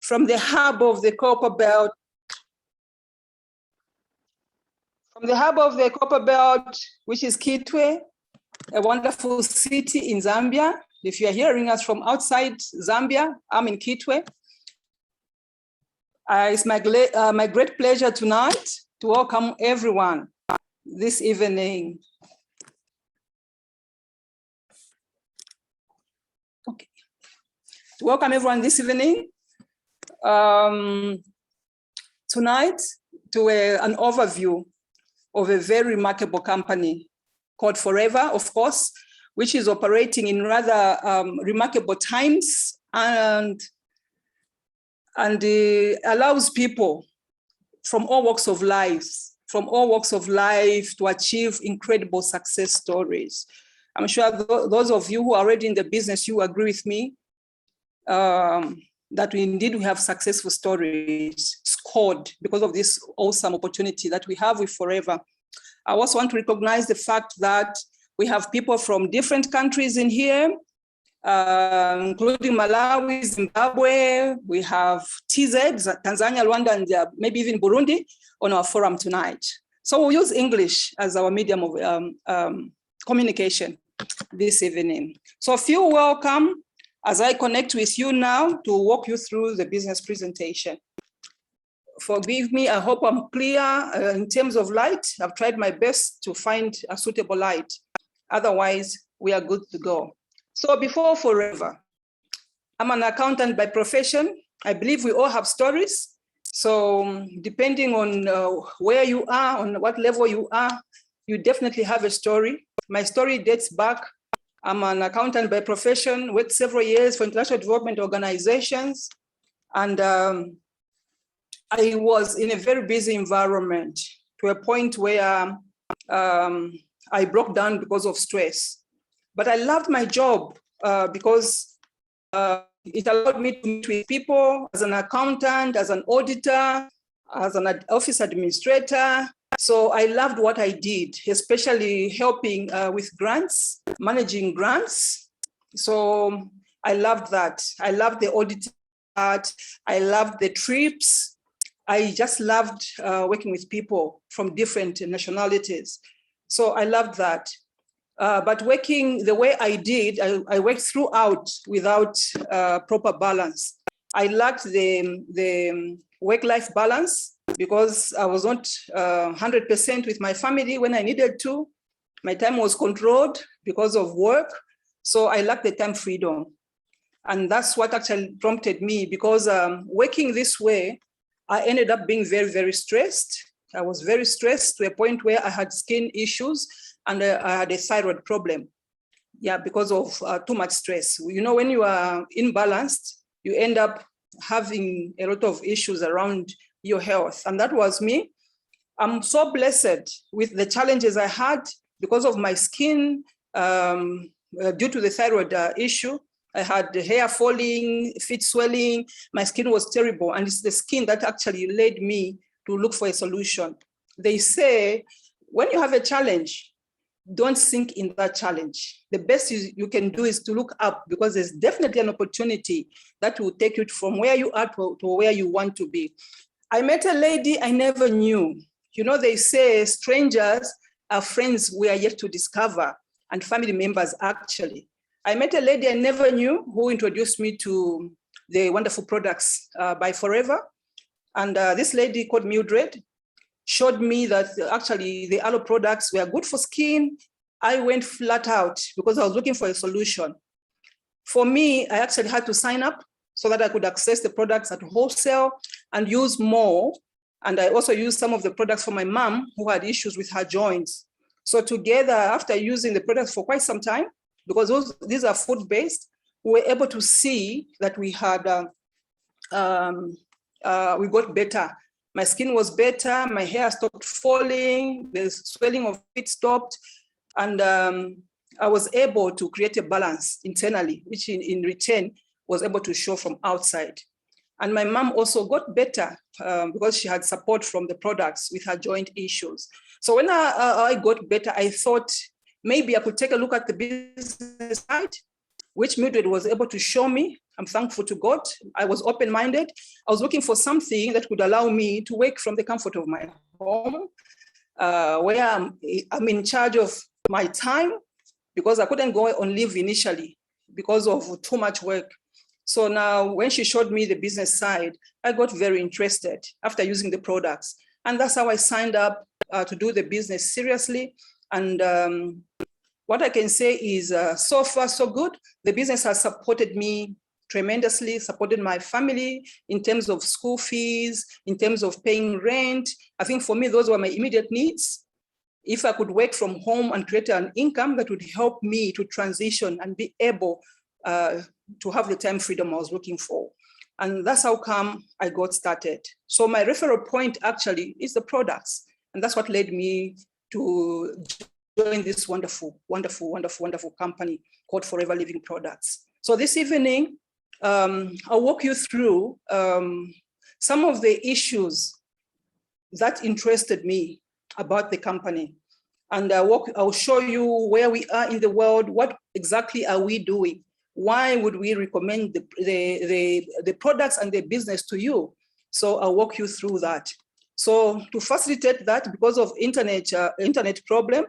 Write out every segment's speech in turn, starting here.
from the hub of the Copper Belt. From the hub of the Copper Belt, which is Kitwe, a wonderful city in Zambia. If you are hearing us from outside Zambia, I'm in Kitwe. It's my great pleasure tonight to welcome everyone this evening. Okay. To welcome everyone this evening. Tonight, to an overview of a very remarkable company called Forever, of course, which is operating in rather remarkable times and allows people from all walks of life, to achieve incredible success stories. I'm sure those of you who are already in the business, you agree with me that we have successful stories scored because of this awesome opportunity that we have with Forever. I also want to recognize the fact that we have people from different countries in here, including Malawi, Zimbabwe. We have TZ, Tanzania, Rwanda, and maybe even Burundi on our forum tonight. So we'll use English as our medium of communication this evening. So a few welcome as I connect with you now to walk you through the business presentation. Forgive me, I hope I'm clear in terms of light. I've tried my best to find a suitable light. Otherwise, we are good to go. So before Forever, I'm an accountant by profession. I believe we all have stories. So depending on where you are, on what level you are, you definitely have a story. My story dates back. I'm an accountant by profession, worked several years for international development organizations. And I was in a very busy environment to a point where I broke down because of stress. But I loved my job because it allowed me to meet with people as an accountant, as an auditor, as an office administrator. So I loved what I did, especially helping with grants, managing grants. So I loved that. I loved the auditing part. I loved the trips. I just loved working with people from different nationalities. So I loved that. But working the way I did, I worked throughout without proper balance. I lacked the work-life balance because I was not 100% with my family when I needed to. My time was controlled because of work. So I lacked the time freedom. And that's what actually prompted me, because working this way, I ended up being very, very stressed. I was very stressed to a point where I had skin issues and I had a thyroid problem. Yeah, because of too much stress. You know, when you are imbalanced, you end up having a lot of issues around your health. And that was me. I'm so blessed with the challenges I had because of my skin due to the thyroid issue. I had the hair falling, feet swelling, my skin was terrible. And it's the skin that actually led me to look for a solution. They say, when you have a challenge, don't sink in that challenge. The best you can do is to look up, because there's definitely an opportunity that will take you from where you are to where you want to be. I met a lady I never knew. You know, they say strangers are friends we are yet to discover, and family members actually. I met a lady I never knew who introduced me to the wonderful products by Forever. And this lady called Mildred showed me that actually the aloe products were good for skin. I went flat out because I was looking for a solution. For me, I actually had to sign up so that I could access the products at wholesale and use more. And I also used some of the products for my mom who had issues with her joints. So together, after using the products for quite some time, because these are food-based, we were able to see that we had, we got better. My skin was better, my hair stopped falling, the swelling of it stopped, and I was able to create a balance internally, which in return was able to show from outside. And my mom also got better because she had support from the products with her joint issues. So when I got better, I thought maybe I could take a look at the business side, which Mildred was able to show me. I'm thankful to God. I was open-minded. I was looking for something that could allow me to work from the comfort of my home, where I'm in charge of my time, because I couldn't go on leave initially because of too much work. So now when she showed me the business side, I got very interested after using the products. And that's how I signed up to do the business seriously. And what I can say is so far, so good. The business has supported me tremendously, supported my family in terms of school fees, in terms of paying rent. I think for me, those were my immediate needs. If I could work from home and create an income that would help me to transition and be able to have the time freedom I was looking for. And that's how come I got started. So my referral point actually is the products. And that's what led me to join this wonderful, wonderful, wonderful, wonderful company called Forever Living Products. So this evening, I'll walk you through some of the issues that interested me about the company. And I'll show you where we are in the world, what exactly are we doing? Why would we recommend the products and the business to you? So I'll walk you through that. So to facilitate that, because of internet problem,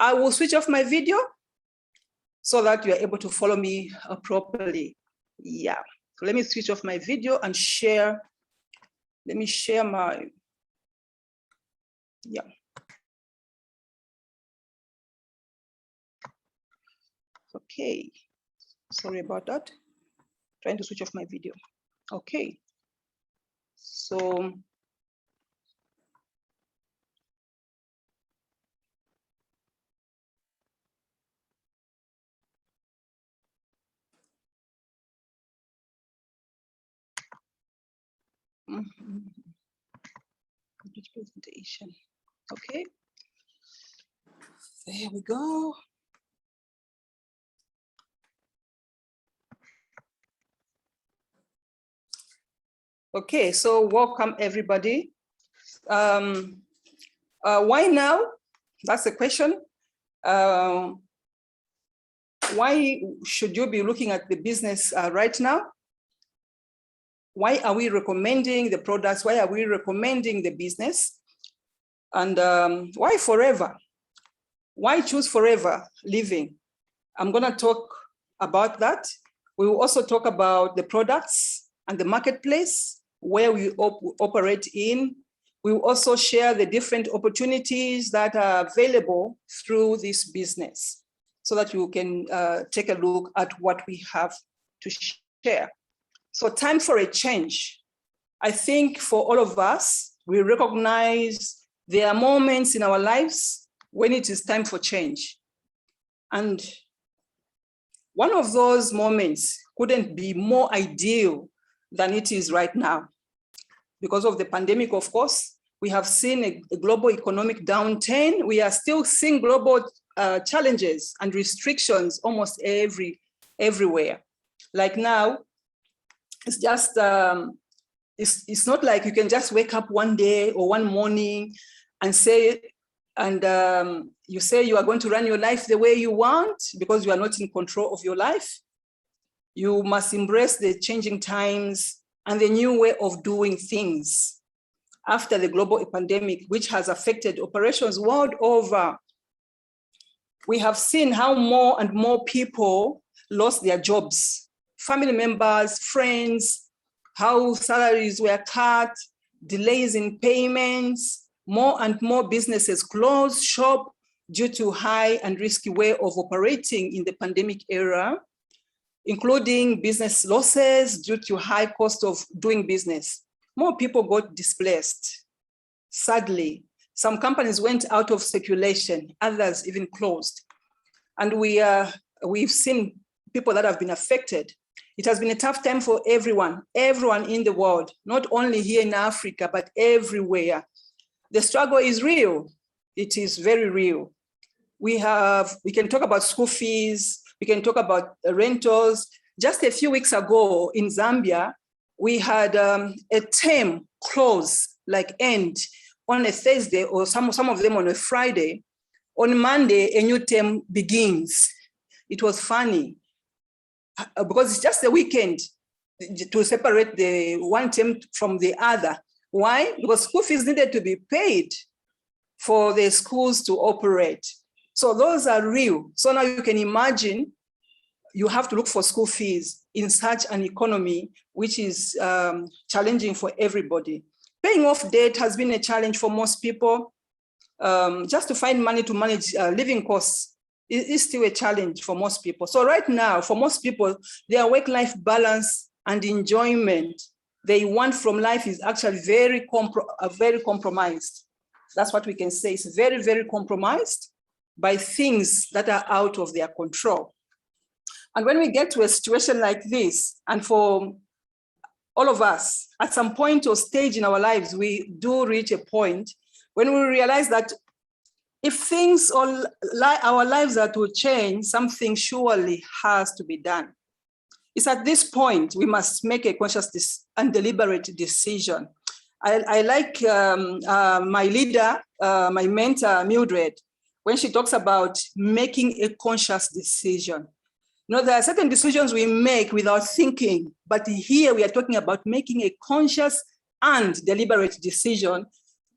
I will switch off my video so that you are able to follow me properly. Yeah, so let me switch off my video and share. Let me share my, yeah. Okay, sorry about that. Trying to switch off my video. Okay, so complete presentation. Okay, there we go. Okay, so welcome everybody. Why now? That's the question. Why should you be looking at the business right now? Why are we recommending the products? Why are we recommending the business? And why Forever? Why choose Forever Living? I'm gonna talk about that. We will also talk about the products and the marketplace where we operate in. We will also share the different opportunities that are available through this business so that you can take a look at what we have to share. So time for a change. I think for all of us, we recognize there are moments in our lives when it is time for change. And one of those moments couldn't be more ideal than it is right now. Because of the pandemic, of course, we have seen a global economic downturn. We are still seeing global challenges and restrictions almost everywhere. Like now, it's just, it's not like you can just wake up one day or one morning and say, you say you are going to run your life the way you want because you are not in control of your life. You must embrace the changing times and the new way of doing things after the global pandemic, which has affected operations world over. We have seen how more and more people lost their jobs, family members, friends, how salaries were cut, delays in payments, more and more businesses closed shop due to high and risky way of operating in the pandemic era, including business losses due to high cost of doing business. More people got displaced. Sadly, some companies went out of circulation, others even closed. And we've seen people that have been affected. It has been a tough time for everyone in the world, not only here in Africa, but everywhere. The struggle is real. It is very real. We can talk about school fees, we can talk about rentals. Just a few weeks ago in Zambia, we had a term close, like end, on a Thursday, or some of them on a Friday. On Monday, a new term begins. It was funny because it's just the weekend to separate the one term from the other. Why? Because school fees needed to be paid for the schools to operate. So those are real. So now you can imagine you have to look for school fees in such an economy, which is challenging for everybody. Paying off debt has been a challenge for most people. Just to find money to manage living costs is still a challenge for most people. So right now, for most people, their work-life balance and enjoyment they want from life is actually very compromised. That's what we can say. It's very, very compromised by things that are out of their control. And when we get to a situation like this, and for all of us, at some point or stage in our lives, we do reach a point when we realize that if things or our lives are to change, something surely has to be done. It's at this point we must make a conscious and deliberate decision. I like my leader, my mentor, Mildred, when she talks about making a conscious decision. You know, there are certain decisions we make without thinking, but here we are talking about making a conscious and deliberate decision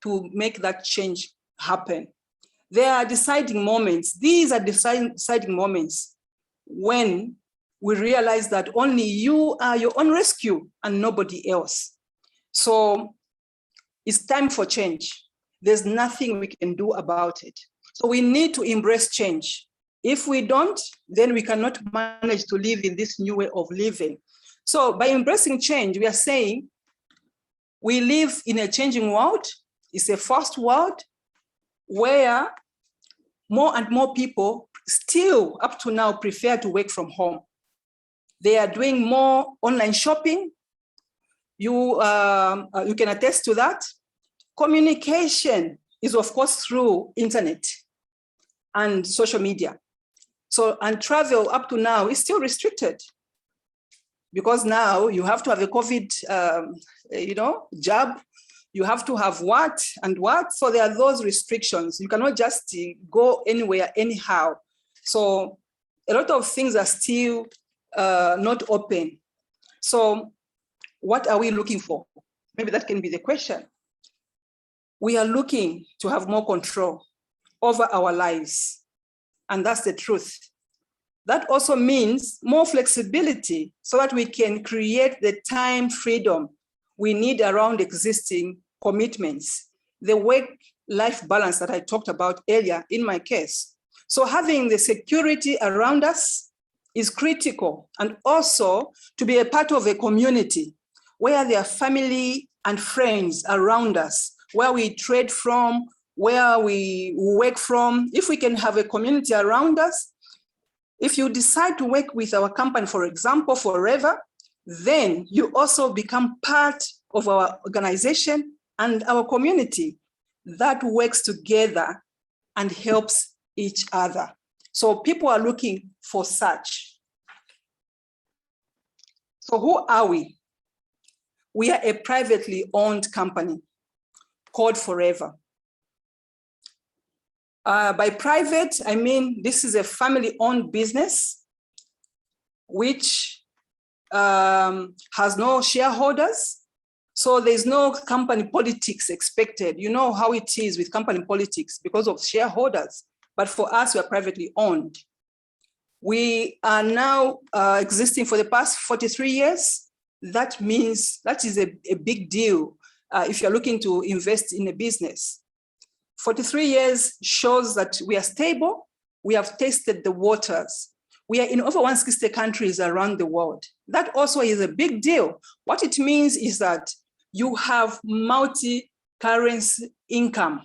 to make that change happen. There are deciding moments. These are deciding moments when we realize that only you are your own rescue and nobody else. So it's time for change. There's nothing we can do about it. So we need to embrace change. If we don't, then we cannot manage to live in this new way of living. So by embracing change, we are saying we live in a changing world. It's a fast world where more and more people still up to now prefer to work from home. They are doing more online shopping. You can attest to that. Communication is of course through internet and social media. So, and travel up to now is still restricted because now you have to have a COVID, jab. You have to have what and what. So there are those restrictions. You cannot just go anywhere anyhow. So a lot of things are still not open. So what are we looking for? Maybe that can be the question. We are looking to have more control over our lives. And that's the truth. That also means more flexibility so that we can create the time freedom we need around existing commitments, the work-life balance that I talked about earlier in my case. So having the security around us is critical, and also to be a part of a community where there are family and friends around us, where we trade from, where we work from. If we can have a community around us, if you decide to work with our company, for example, forever, then you also become part of our organization and our community that works together and helps each other. So people are looking for such. So who are we? We are a privately owned company called Forever. By private, I mean this is a family-owned business which has no shareholders. So there's no company politics expected. You know how it is with company politics because of shareholders. But for us, we are privately owned. We are now existing for the past 43 years. That means that is a big deal if you're looking to invest in a business. 43 years shows that we are stable. We have tasted the waters. We are in over 160 countries around the world. That also is a big deal. What it means is that you have multi-currency income.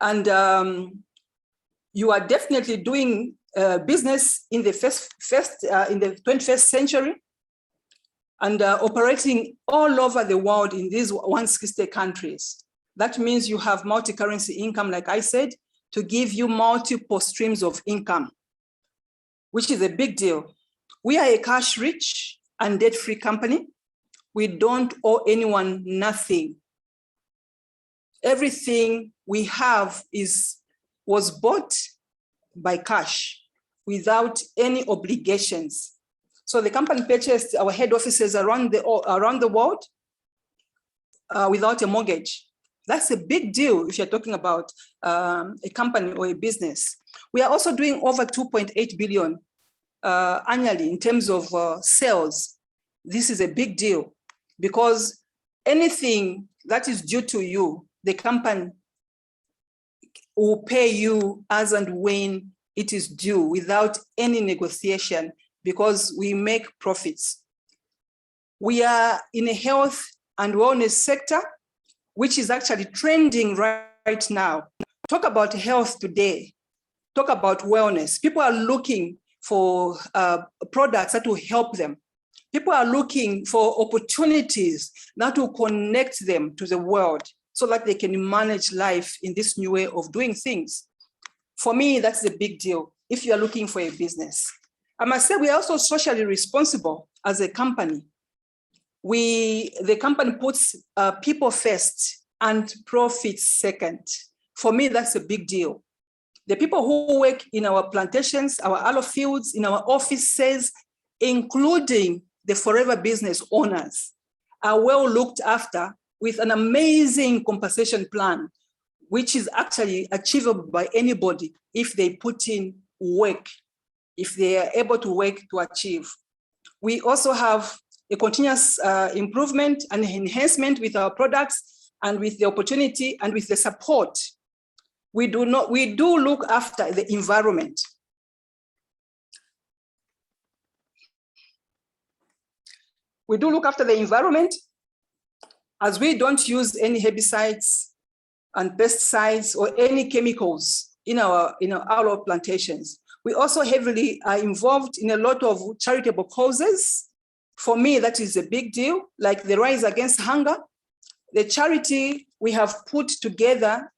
And you are definitely doing business in the in the 21st century and operating all over the world in these 160 countries. That means you have multi-currency income, like I said, to give you multiple streams of income, which is a big deal. We are a cash-rich and debt-free company. We don't owe anyone nothing. Everything we have was bought by cash without any obligations. So the company purchased our head offices around the world without a mortgage. That's a big deal if you're talking about a company or a business. We are also doing over 2.8 billion annually in terms of sales. This is a big deal because anything that is due to you, the company will pay you as and when it is due without any negotiation because we make profits. We are in a health and wellness sector, which is actually trending right now. Talk about health today, talk about wellness. People are looking for products that will help them. People are looking for opportunities that will connect them to the world so that they can manage life in this new way of doing things. For me, that's a big deal if you are looking for a business. I must say we are also socially responsible as a company. The company puts people first and profits second. For me, that's a big deal. The people who work in our plantations, our aloe fields, in our offices, including the forever business owners, are well looked after with an amazing compensation plan, which is actually achievable by anybody if they put in work, if they are able to work to achieve. We also have a continuous improvement and enhancement with our products and with the opportunity and with the support. We do look after the environment. We do look after the environment as we don't use any herbicides and pesticides or any chemicals in our aloe plantations. We also heavily are involved in a lot of charitable causes. For me, that is a big deal, like the Rise Against Hunger. The charity we have put together,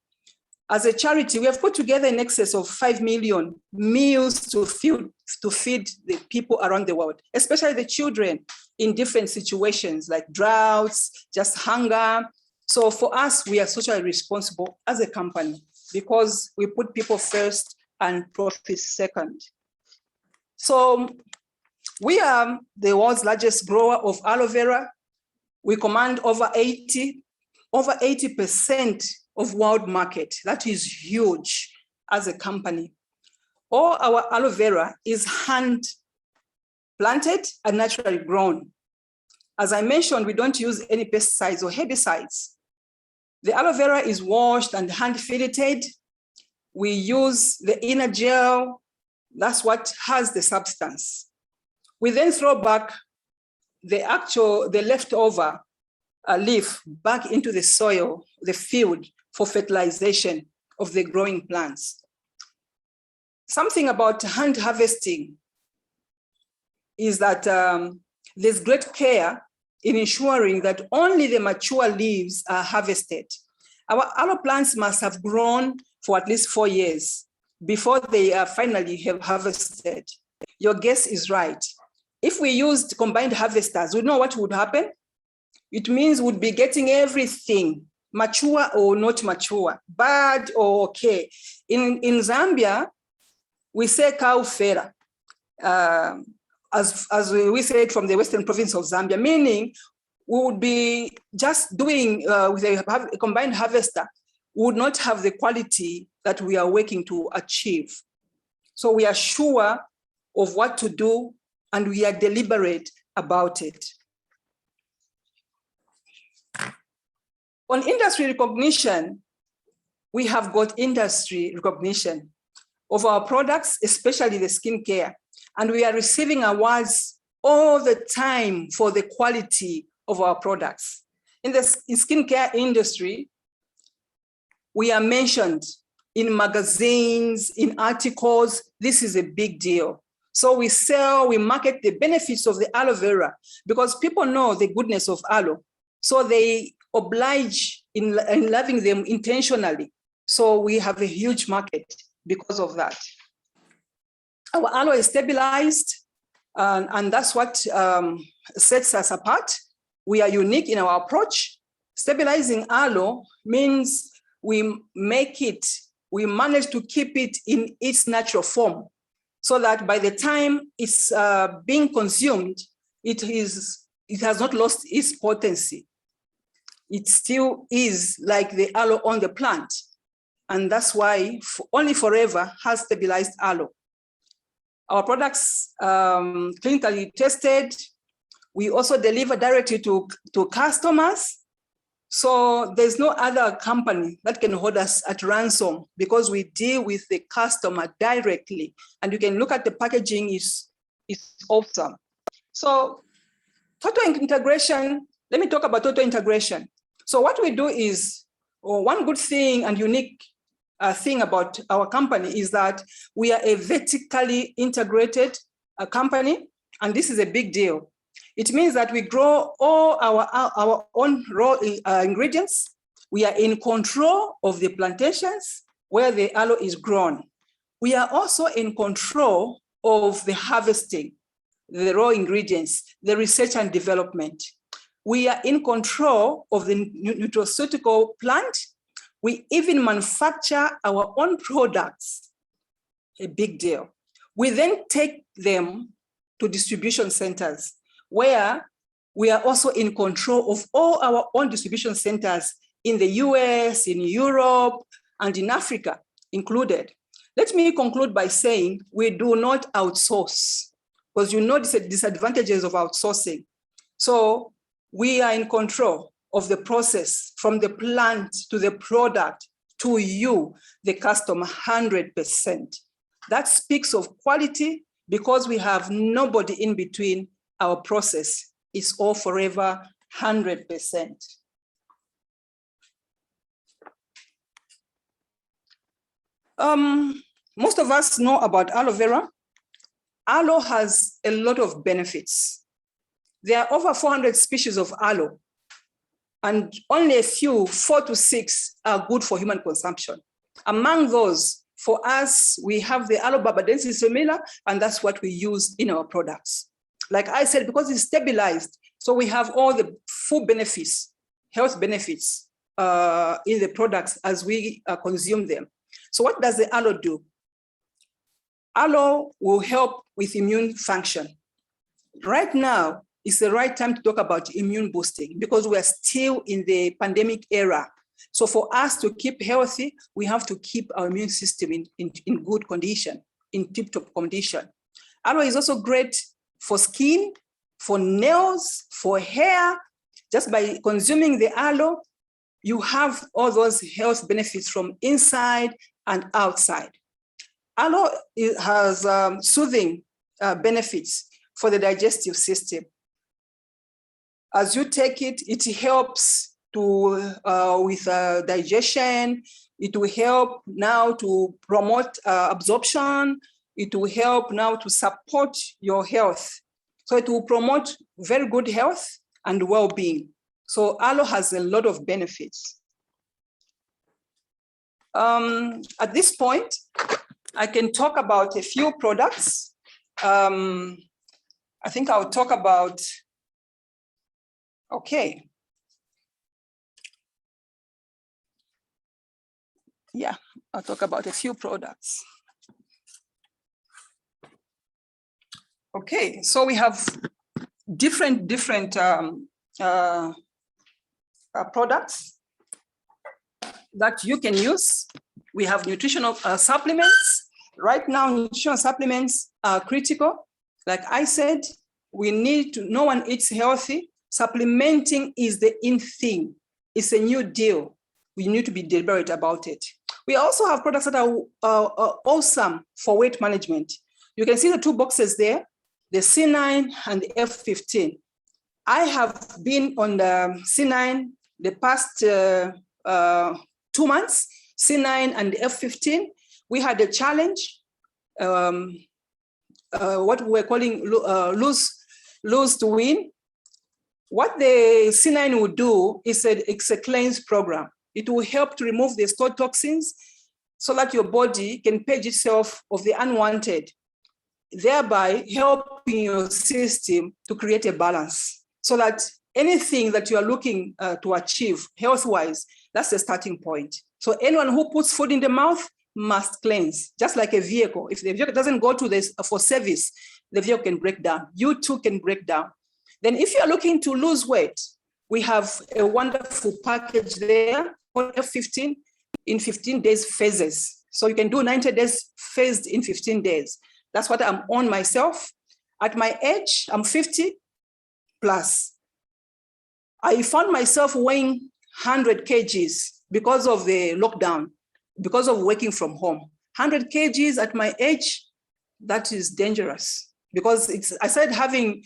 as a charity, we have put together in excess of 5 million meals to feed the people around the world, especially the children in different situations like droughts, just hunger. So for us, we are socially responsible as a company because we put people first and profits second. So we are the world's largest grower of aloe vera. We command over 80% of world market. That is huge as a company. All our aloe vera is hand planted and naturally grown. As I mentioned, we don't use any pesticides or herbicides. The aloe vera is washed and hand filleted. We use the inner gel. That's what has the substance. We then throw back the leftover leaf back into the soil, the field, for fertilization of the growing plants. Something about hand harvesting is that there's great care in ensuring that only the mature leaves are harvested. Our aloe plants must have grown for at least 4 years before they are finally harvested. Your guess is right. If we used combined harvesters, we know what would happen. It means we'd be getting everything, mature or not mature, bad or okay. In Zambia, we say cow fera, as we say it from the Western province of Zambia, meaning we would be just doing with a combined harvester, would not have the quality that we are working to achieve. So we are sure of what to do and we are deliberate about it. On industry recognition, we have got industry recognition of our products, especially the skincare, and we are receiving awards all the time for the quality of our products. In the skincare industry, we are mentioned in magazines, in articles. This is a big deal. So we market the benefits of the aloe vera because people know the goodness of aloe. So they oblige in loving them intentionally. So we have a huge market because of that. Our aloe is stabilized, and that's what sets us apart. We are unique in our approach. Stabilizing aloe means we manage to keep it in its natural form. so that by the time it's being consumed, it has not lost its potency. It still is like the aloe on the plant. And that's why Only Forever has stabilized aloe. Our products clinically tested. We also deliver directly to customers. So there's no other company that can hold us at ransom because we deal with the customer directly. And you can look at the packaging is awesome. So total integration, let me talk about total integration. So what we do is, one good thing and unique thing about our company is that we are a vertically integrated company, and this is a big deal. It means that we grow all our own raw ingredients. We are in control of the plantations where the aloe is grown. We are also in control of the harvesting, the raw ingredients, the research and development. We are in control of the nutraceutical plant. We even manufacture our own products, a big deal. We then take them to distribution centers where we are also in control of all our own distribution centers in the US, in Europe, and in Africa included. Let me conclude by saying we do not outsource, because you know the disadvantages of outsourcing. So we are in control of the process from the plant to the product to you, the customer, 100%. That speaks of quality because we have nobody in between. Our process is all forever 100%. Most of us know about aloe vera. Aloe has a lot of benefits. There are over 400 species of aloe, and only a few, 4 to 6, are good for human consumption. Among those, for us, we have the aloe barbadensis femina, and that's what we use in our products. Like I said, because it's stabilized, so we have all the full benefits, health benefits in the products as we consume them. So what does the aloe do? Aloe will help with immune function. Right now is the right time to talk about immune boosting because we are still in the pandemic era. So for us to keep healthy, we have to keep our immune system in good condition, in tip-top condition. Aloe is also great for skin, for nails, for hair. Just by consuming the aloe, you have all those health benefits from inside and outside. Aloe has soothing benefits for the digestive system. As you take it, it helps with digestion. It will help now to promote absorption. It will help now to support your health. So it will promote very good health and well-being. So aloe has a lot of benefits. At this point, I can talk about a few products. I think I'll talk about, okay. Yeah, I'll talk about a few products. Okay, so we have different products that you can use. We have nutritional supplements. Right now, nutritional supplements are critical. Like I said, we need to, no one eats healthy. Supplementing is the in thing. It's a new deal. We need to be deliberate about it. We also have products that are awesome for weight management. You can see the 2 boxes there, the C9 and the F15. I have been on the C9 the past 2 months, C9 and the F15. We had a challenge, what we're calling lose to win. What the C9 will do is it's a cleanse program. It will help to remove the stored toxins so that your body can purge itself of the unwanted, thereby helping your system to create a balance so that anything that you are looking to achieve health-wise, that's the starting point. So anyone who puts food in the mouth must cleanse, just like a vehicle. If the vehicle doesn't go to this for service, the vehicle can break down. You too can break down. Then if you're looking to lose weight, we have a wonderful package there, 15 in 15 days phases. So you can do 90 days phased in 15 days. That's what I'm on myself. At my age, I'm 50 plus. I found myself weighing 100 kgs because of the lockdown, because of working from home. 100 kgs at my age, that is dangerous because I started having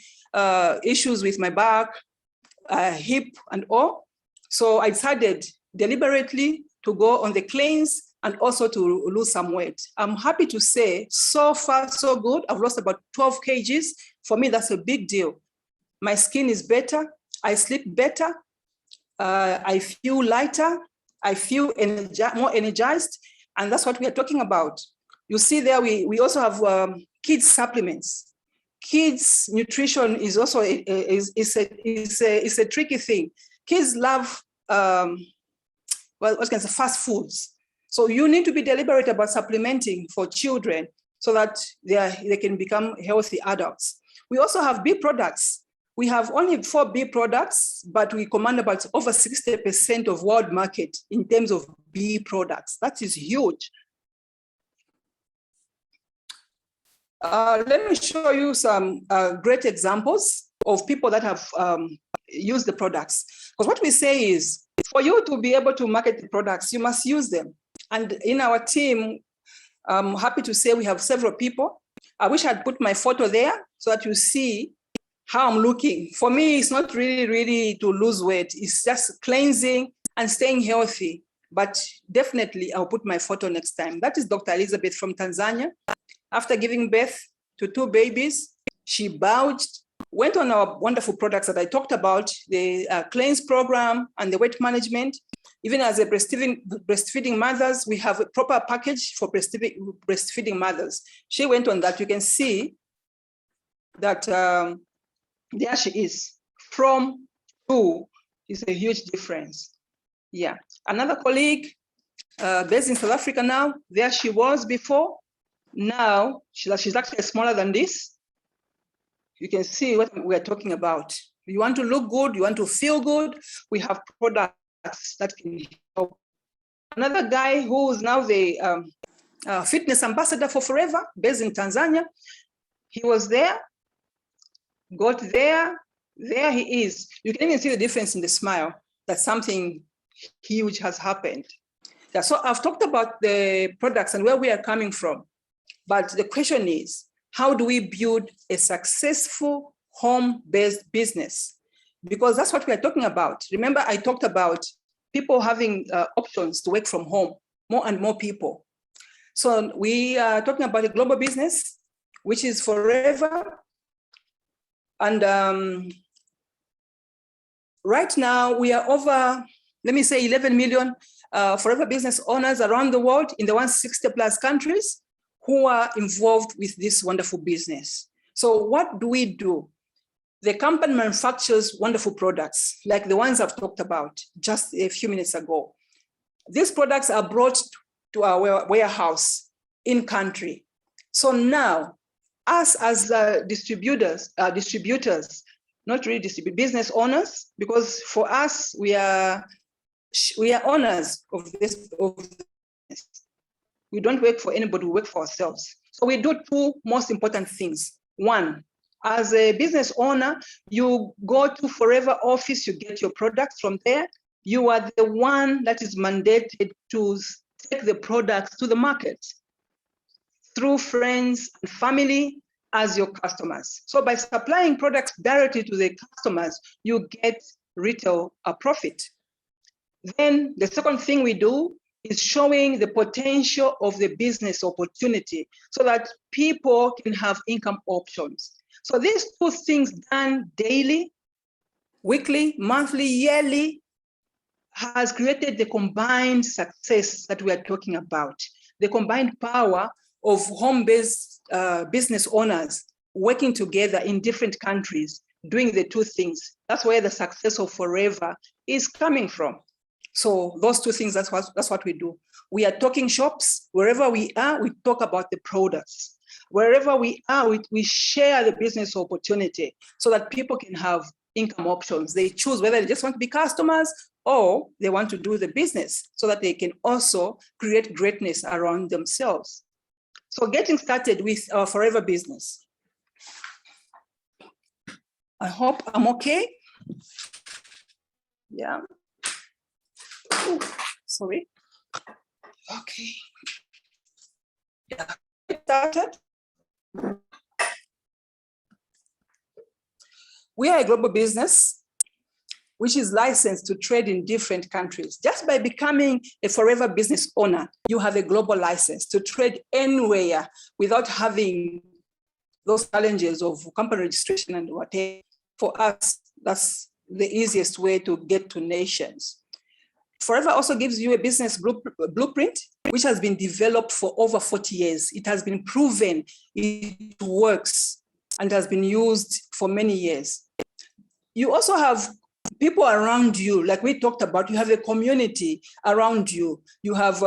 issues with my back, hip and all. So I decided deliberately to go on the cleanse and also to lose some weight. I'm happy to say, so far, so good. I've lost about 12 kgs. For me, that's a big deal. My skin is better. I sleep better. I feel lighter. I feel more energized. And that's what we are talking about. You see there, we also have kids supplements. Kids nutrition is also a tricky thing. Kids love, what can I say, fast foods. So you need to be deliberate about supplementing for children so that they can become healthy adults. We also have bee products. We have only 4 bee products, but we command about over 60% of world market in terms of bee products. That is huge. Let me show you some great examples of people that have used the products. Because what we say is, for you to be able to market the products, you must use them. And in our team, I'm happy to say we have several people. I wish I'd put my photo there so that you see how I'm looking. For me, it's not really to lose weight. It's just cleansing and staying healthy. But definitely, I'll put my photo next time. That is Dr. Elizabeth from Tanzania. After giving birth to 2 babies, she gouged, went on our wonderful products that I talked about, the cleanse program and the weight management. Even as a breastfeeding mothers, we have a proper package for breastfeeding mothers. She went on that. You can see that there she is. From to is a huge difference. Yeah. Another colleague based in South Africa now, there she was before. Now she's actually smaller than this. You can see what we're talking about. You want to look good, you want to feel good, we have products that can help. Another guy who is now the fitness ambassador for Forever, based in Tanzania, he was there, got there he is. You can even see the difference in the smile, that something huge has happened. Yeah, so I've talked about the products and where we are coming from, but the question is, how do we build a successful home-based business? Because that's what we are talking about. Remember, I talked about people having options to work from home, more and more people. So we are talking about a global business, which is Forever. And right now we are over, let me say 11 million Forever business owners around the world in the 160 plus countries who are involved with this wonderful business. So what do we do? The company manufactures wonderful products like the ones I've talked about just a few minutes ago. These products are brought to our warehouse in country. So now, us as distributors, not really business owners, because for us, we are owners of this business. We don't work for anybody, we work for ourselves. So we do 2 most important things. One, as a business owner, you go to Forever office, you get your products from there. You are the one that is mandated to take the products to the market through friends and family as your customers. So by supplying products directly to the customers, you get retail profit. Then the second thing we do is showing the potential of the business opportunity so that people can have income options. So these 2 things done daily, weekly, monthly, yearly, has created the combined success that we are talking about. The combined power of home-based business owners working together in different countries, doing the 2 things. That's where the success of Forever is coming from. So those two things, that's what we do. We are talking shops. Wherever we are, we talk about the products. Wherever we are, we share the business opportunity so that people can have income options. They choose whether they just want to be customers or they want to do the business so that they can also create greatness around themselves. So getting started with our Forever business. I hope I'm okay. Yeah. Ooh, sorry. Okay. Yeah. Started. We are a global business which is licensed to trade in different countries. Just by becoming a Forever business owner, you have a global license to trade anywhere without having those challenges of company registration and whatever. For us, that's the easiest way to get to nations. Forever also gives you a business blueprint, which has been developed for over 40 years. It has been proven, it works, and has been used for many years. You also have people around you, like we talked about. You have a community around you. You have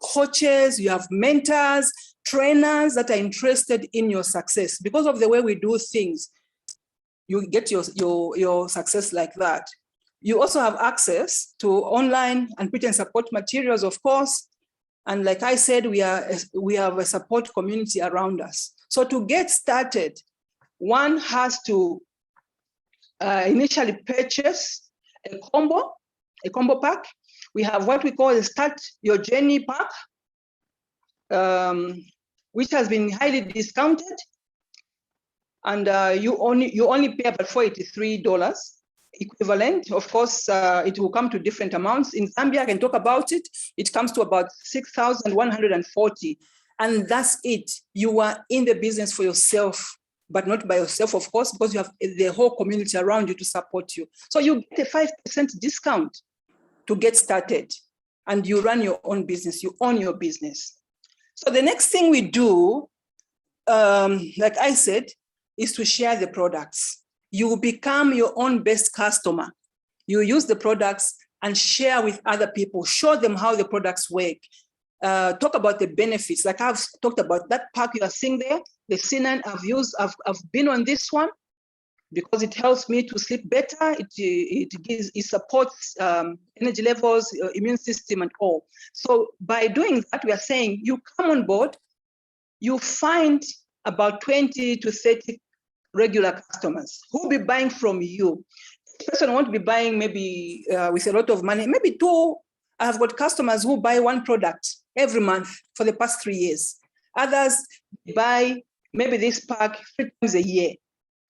coaches, you have mentors, trainers that are interested in your success. Because of the way we do things, you get your success like that. You also have access to online and print and support materials, of course. And like I said, we have a support community around us. So to get started, one has to initially purchase a combo pack. We have what we call a Start Your Journey pack, which has been highly discounted. And you only pay about $43 equivalent. Of course, it will come to different amounts. In Zambia, I can talk about it. It comes to about 6,140. And that's it. You are in the business for yourself, but not by yourself, of course, because you have the whole community around you to support you. So you get a 5% discount to get started, and you run your own business, you own your business. So the next thing we do, like I said, is to share the products. You become your own best customer. You use the products and share with other people, show them how the products work. Talk about the benefits. Like I've talked about that pack you are seeing there, the C9 I've been on this one because it helps me to sleep better. It supports energy levels, immune system and all. So by doing that, we are saying you come on board, you find about 20 to 30 regular customers who will be buying from you. This person won't be buying maybe with a lot of money, maybe two. I have got customers who buy one product every month for the past 3 years. Others buy maybe this pack 3 times a year.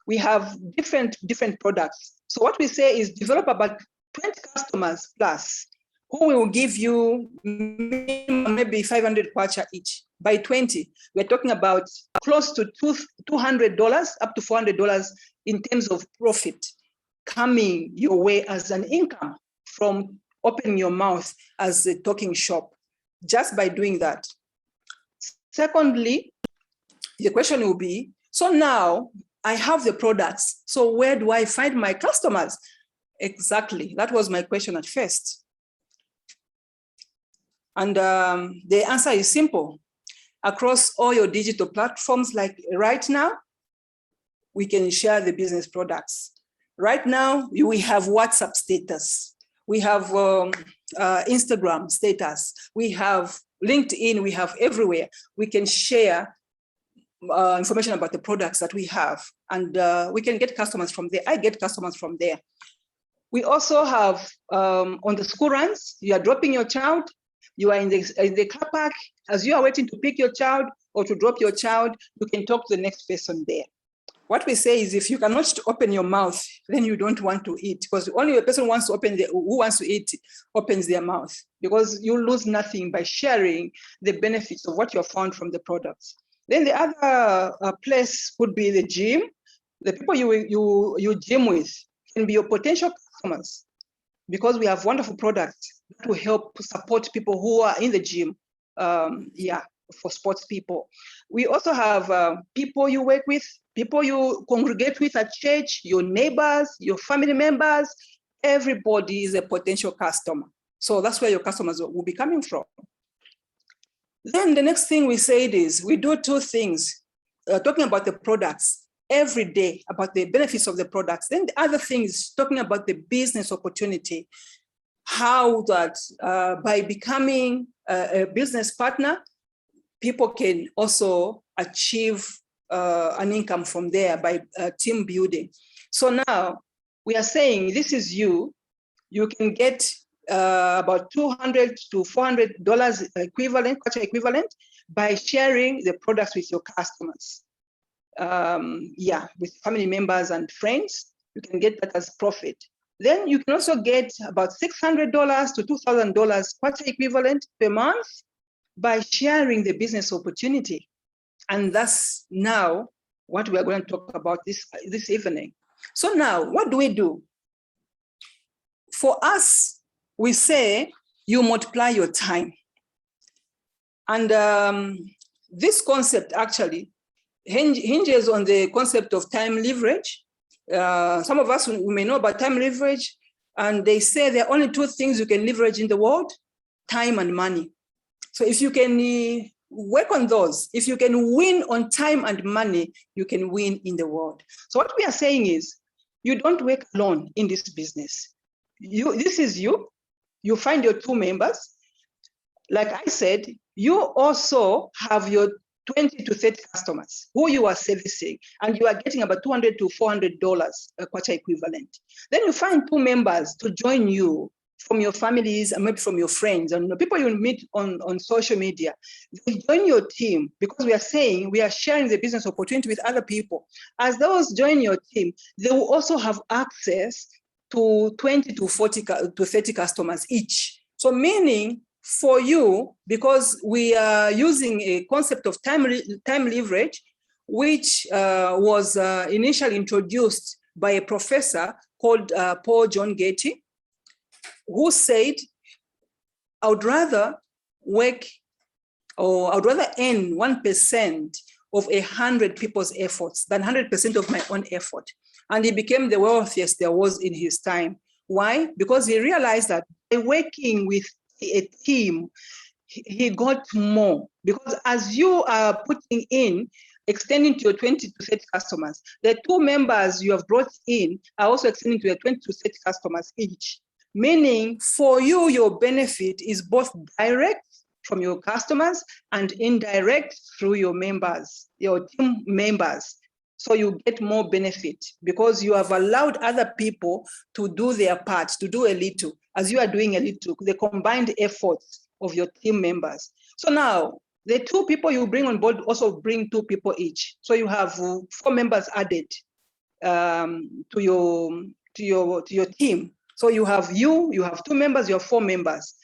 We have different products. So what we say is develop about 20 customers plus who will give you maybe 500 kwacha each. By 20, we're talking about close to $200 up to $400 in terms of profit coming your way as an income from opening your mouth as a talking shop, just by doing that. Secondly, the question will be, so now I have the products, so where do I find my customers? Exactly, that was my question at first. And the answer is simple. Across all your digital platforms, like right now, we can share the business products. Right now, we have WhatsApp status. We have Instagram status. We have LinkedIn, we have everywhere. We can share information about the products that we have, and we can get customers from there. I get customers from there. We also have on the school runs, you are dropping your child, you are in the car park, as you are waiting to pick your child or to drop your child, you can talk to the next person there. What we say is if you cannot open your mouth, then you don't want to eat, because only a person who wants to eat opens their mouth, because you lose nothing by sharing the benefits of what you have found from the products. Then the other place could be the gym. The people you gym with can be your potential customers, because we have wonderful products that will help support people who are in the gym, for sports people. We also have people you work with, people you congregate with at church, your neighbors, your family members. Everybody is a potential customer. So that's where your customers will be coming from. Then the next thing we said is we do two things, talking about the products every day, about the benefits of the products. Then the other thing is talking about the business opportunity, how that by becoming a business partner, people can also achieve an income from there by team building. So now we are saying this is you can get about $200 to $400 equivalent, equivalent, by sharing the products with your customers. With family members and friends, you can get that as profit. Then you can also get about $600 to $2,000 quarter equivalent per month by sharing the business opportunity. And that's now what we are going to talk about this evening. So now, what do? For us, we say you multiply your time. And this concept actually hinges on the concept of time leverage. Some of us, we may know about time leverage, and they say there are only two things you can leverage in the world: time and money. So if you can work on those, if you can win on time and money, you can win in the world. So what we are saying is, you don't work alone in this business. This is you. You find your two members. Like I said, you also have your 20 to 30 customers who you are servicing, and you are getting about $200 to $400 a quarter equivalent. Then you find two members to join you from your families and maybe from your friends and the people you meet on social media. They join your team because we are saying we are sharing the business opportunity with other people. As those join your team, they will also have access to 20 to 40 to 30 customers each. So meaning for you, because we are using a concept of time leverage, which was initially introduced by a professor called Paul John Getty, who said, I would rather work, or I would rather earn 1% of 100 people's efforts than 100% of my own effort. And he became the wealthiest there was in his time. Why? Because he realized that by working with a team, he got more. Because as you are putting in, extending to your 20 to 30 customers, the two members you have brought in are also extending to your 20 to 30 customers each. Meaning for you, your benefit is both direct from your customers and indirect through your members, your team members. So you get more benefit because you have allowed other people to do their part, to do a little, as you are doing a little, the combined efforts of your team members. So now the two people you bring on board also bring two people each. So you have 4 members added to your team. So you have 2 members, you have 4 members.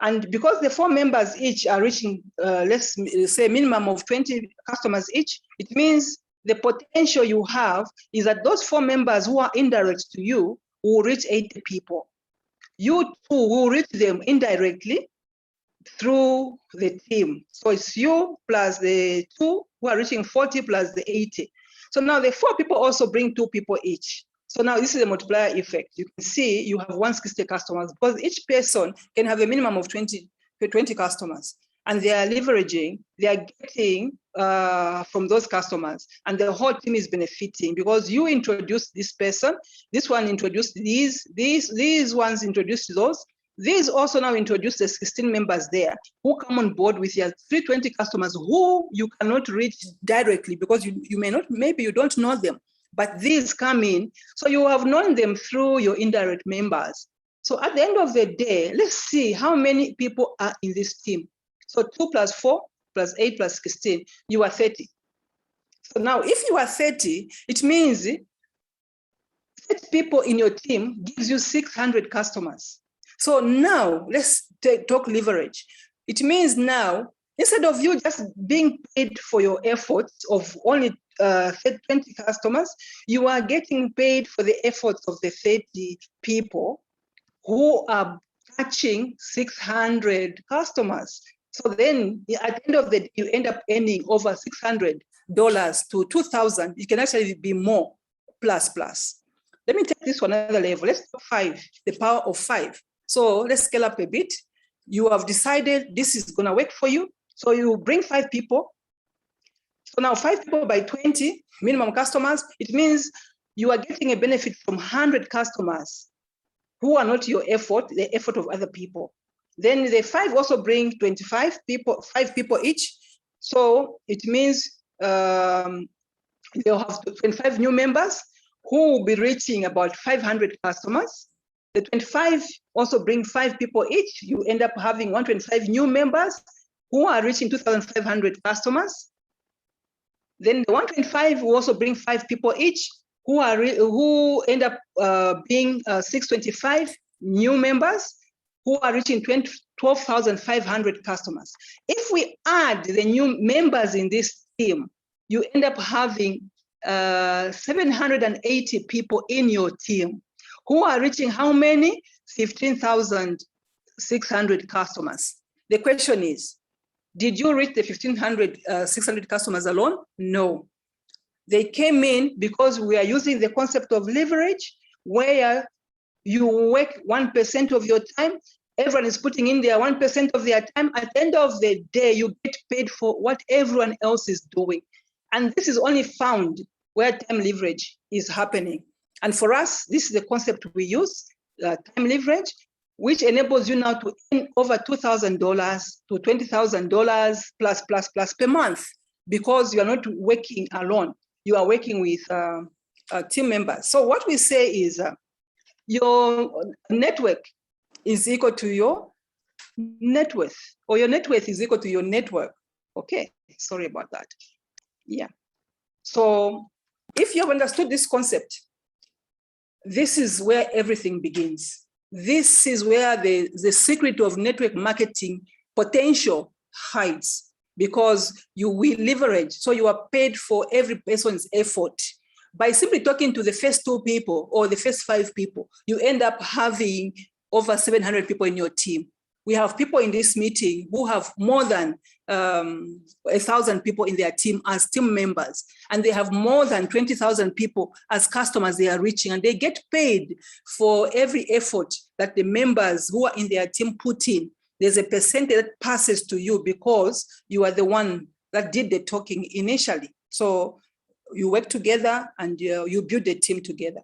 And because the 4 members each are reaching, let's say, minimum of 20 customers each, it means the potential you have is that those 4 members who are indirect to you will reach 80 people. You too will reach them indirectly through the team. So it's you plus the 2 who are reaching 40 plus the 80. So now the 4 people also bring 2 people each. So now this is a multiplier effect. You can see you have 160 customers because each person can have a minimum of 20 customers, and they are leveraging, they are getting from those customers, and the whole team is benefiting because you introduced this person, this one introduced these ones introduced those. These also now introduce the 16 members there who come on board with your 320 customers who you cannot reach directly because you may not, maybe you don't know them. But these come in, so you have known them through your indirect members. So at the end of the day, let's see how many people are in this team. So 2 plus 4 plus 8 plus 16, you are 30. So now if you are 30, it means 30 people in your team gives you 600 customers. So now let's talk leverage. It means now, instead of you just being paid for your efforts of only 20 customers, you are getting paid for the efforts of the 30 people who are touching 600 customers. So then at the end of the day, you end up earning over $600 to $2,000. It can actually be more, plus. Let me take this to another level. Let's talk 5, the power of 5. So let's scale up a bit. You have decided this is going to work for you. So you bring 5 people. So now 5 people by 20 minimum customers, it means you are getting a benefit from 100 customers who are not your effort, the effort of other people. Then the 5 also bring 25 people, 5 people each. So it means they'll have 25 new members who will be reaching about 500 customers. The 25 also bring 5 people each. You end up having 125 new members who are reaching 2,500 customers. Then the 125 will also bring 5 people each who end up being 625 new members who are reaching 12,500 customers. If we add the new members in this team, you end up having 780 people in your team who are reaching how many? 15,600 customers. The question is, did you reach the 15,600 customers alone? No. They came in because we are using the concept of leverage, where you work 1% of your time, everyone is putting in their 1% of their time. At the end of the day, you get paid for what everyone else is doing. And this is only found where time leverage is happening. And for us, this is the concept we use, time leverage, which enables you now to earn over $2,000 to $20,000 plus per month, because you are not working alone. You are working with team members. So what we say is your network is equal to your net worth, or your net worth is equal to your network. Okay, sorry about that. Yeah. So if you have understood this concept, this is where everything begins. This is where the secret of network marketing potential hides, because you will leverage. So you are paid for every person's effort. By simply talking to the first 2 people or the first 5 people, you end up having over 700 people in your team. We have people in this meeting who have more than 1,000 people in their team as team members, and they have more than 20,000 people as customers they are reaching, and they get paid for every effort that the members who are in their team put in. There's a percentage that passes to you because you are the one that did the talking initially. So you work together and you build a team together.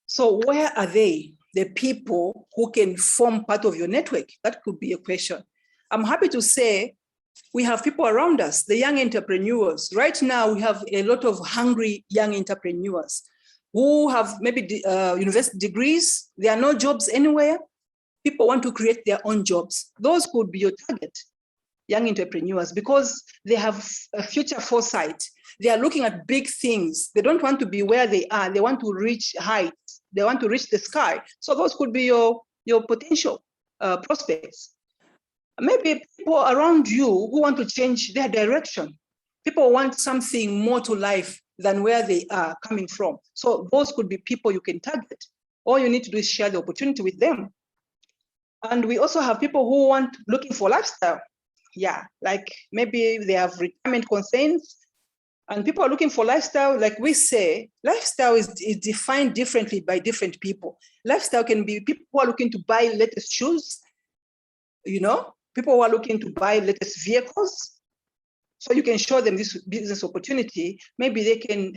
So where are they? The people who can form part of your network? That could be a question. I'm happy to say we have people around us, the young entrepreneurs. Right now, we have a lot of hungry young entrepreneurs who have maybe university degrees. There are no jobs anywhere. People want to create their own jobs. Those could be your target, young entrepreneurs, because they have a future foresight. They are looking at big things. They don't want to be where they are. They want to reach heights. They want to reach the sky. So those could be your potential prospects. Maybe people around you who want to change their direction. People want something more to life than where they are coming from. So those could be people you can target. All you need to do is share the opportunity with them. And we also have people who looking for lifestyle. Yeah, like maybe they have retirement concerns, and people are looking for lifestyle. Like we say, lifestyle is defined differently by different people. Lifestyle can be people who are looking to buy latest shoes, people who are looking to buy latest vehicles. So you can show them this business opportunity. Maybe they can,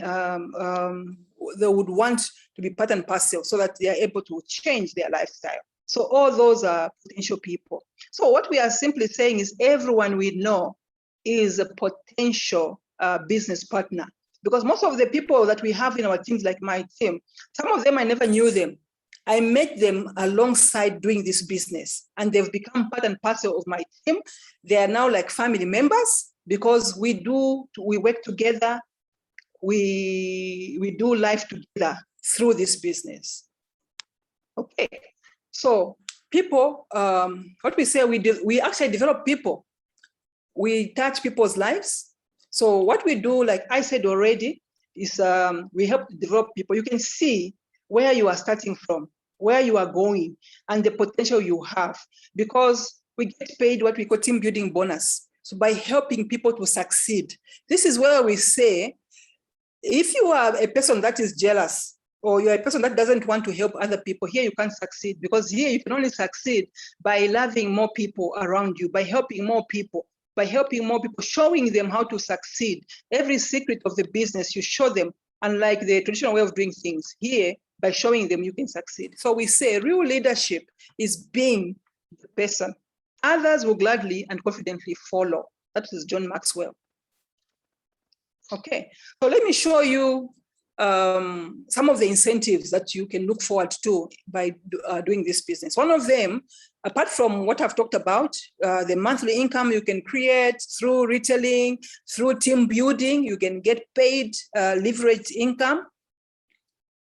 they would want to be part and parcel so that they are able to change their lifestyle. So all those are potential people. So what we are simply saying is everyone we know is a potential business partner, because most of the people that we have in our teams, like my team, some of them I never knew them. I met them alongside doing this business, and they've become part and parcel of my team. They are now like family members because we work together, we do life together through this business. Okay. So people, what we say, we actually develop people. We touch people's lives. So what we do, like I said already, is we help develop people. You can see where you are starting from, where you are going, and the potential you have, because we get paid what we call team building bonus. So by helping people to succeed, this is where we say, if you are a person that is jealous, or you're a person that doesn't want to help other people, here you can't succeed, because here you can only succeed by loving more people around you, by helping more people, showing them how to succeed. Every secret of the business, you show them, unlike the traditional way of doing things. Here, by showing them, you can succeed. So we say real leadership is being the person others will gladly and confidently follow. That is John Maxwell. Okay, so let me show you some of the incentives that you can look forward to by doing this business. One of them, apart from what I've talked about, the monthly income you can create through retailing, through team building, you can get paid leveraged income